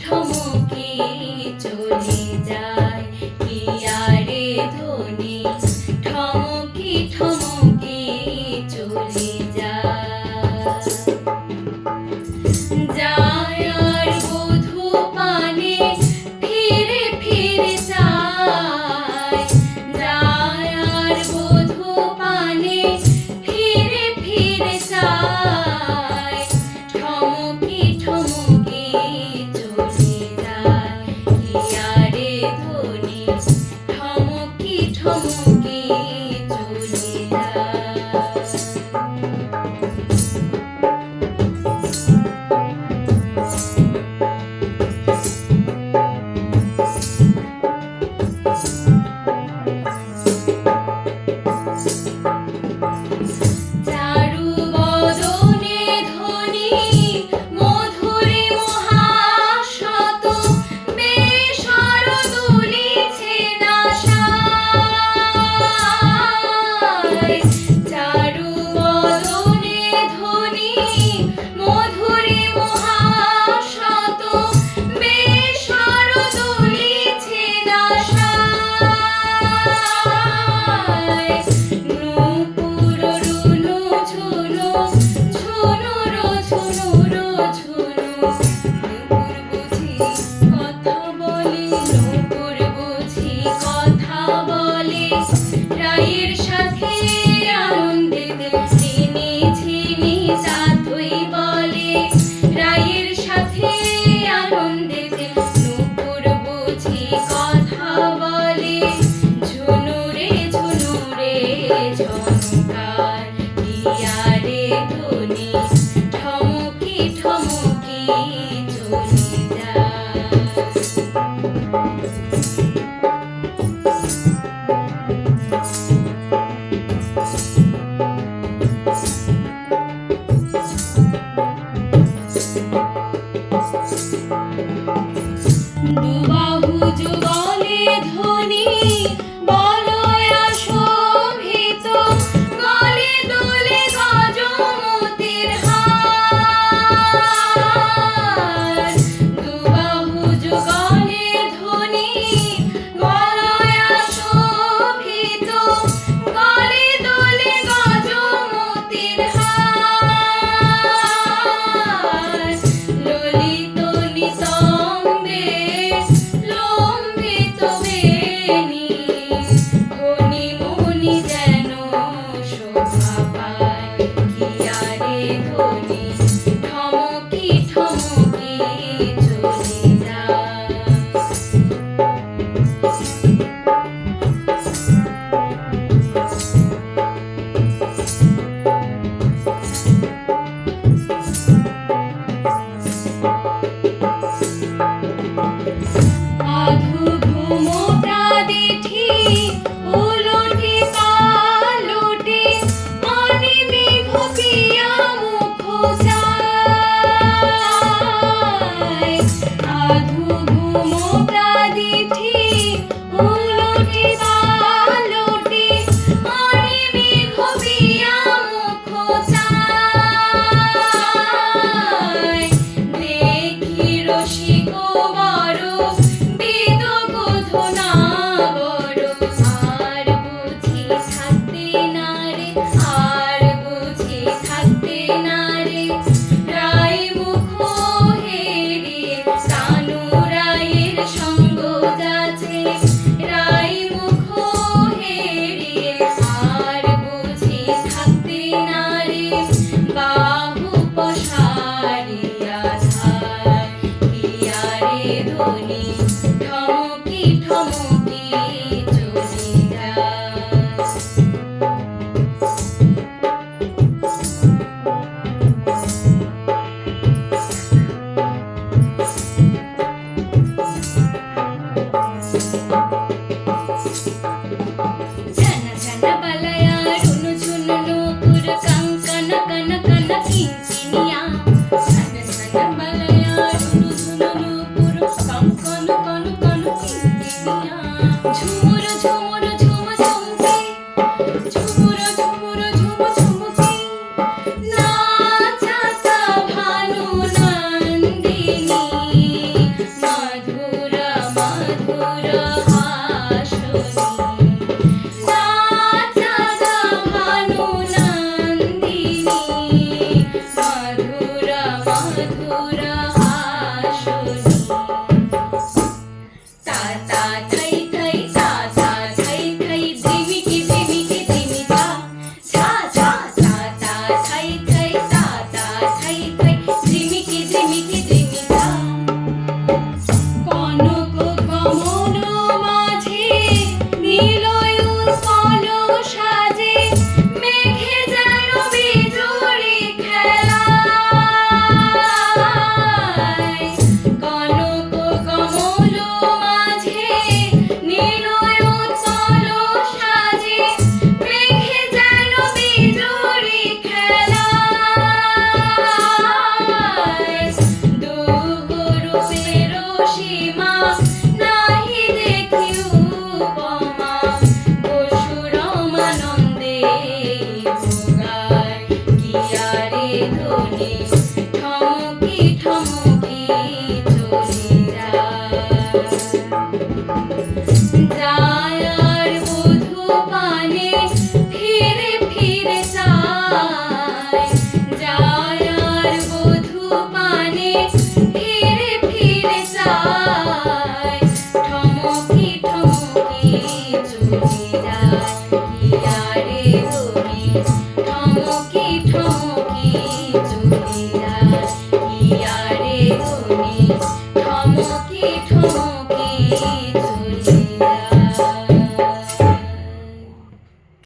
ঠমকে চলে যায় কি আরে ধ্বনি ঠমকে ঠমকে চলে যায় যায় আর বধূ পানে ফিরে ফিরে যায় যায় আর বধূ পানে ফিরে ফিরে যায় ঠমকে ঠমকে চলে যায় কি আরে ধ্বনি ঠমকে ঠমকে চলে যায় চারু বদনে ধ্বনি মধুরে মহাশত বেসর দুলিছে নাশায় চারু বদনে ধ্বনি মধুরে মহাশত বেসর দুলিছে নাশায় নূপুর রুনু ঝুনু ঝুনু রো ঝুনু রো ঝুনু নূপুর বুঝি কথা বলে নূপুর বুঝি কথা বলে রায়ের সাথে আনন্দেতে ঝিনি ঝিনি সাথই বলে রায়ের সাথে আনন্দেতে নূপুর বুঝি কথা বলে ঝুনু রে ঝনকার দিয়া রে ধ্বনি ঠমকে ঠমকে চলে যায় দুবাহু যুগলে ধ্বনি বলয়া শোভিত গলে দোলে গজমতির হার দুবাহু যুগলে ধ্বনি বলয়া শোভিত গলে দোলে গজমতির হার ললিত নিতম্বে লম্বিত বেণী ধনী মুনি যেন শোভা পায় কি আরে ধ্বনি ঠমকে ঠমকে চলে যায় আধু ঘুম প্রাদিঠি উলটি পালটি অনিমেঘ পিয়া মুখ চায় আধু ঘুম প্রাদিঠি উলটি পালটি অনিমেঘ পিয়া মুখ চায় দেখি রসিক বড় বিদ গোধনা বড় আর বুঝি থাকতে না রে আর বুঝি থাকতে না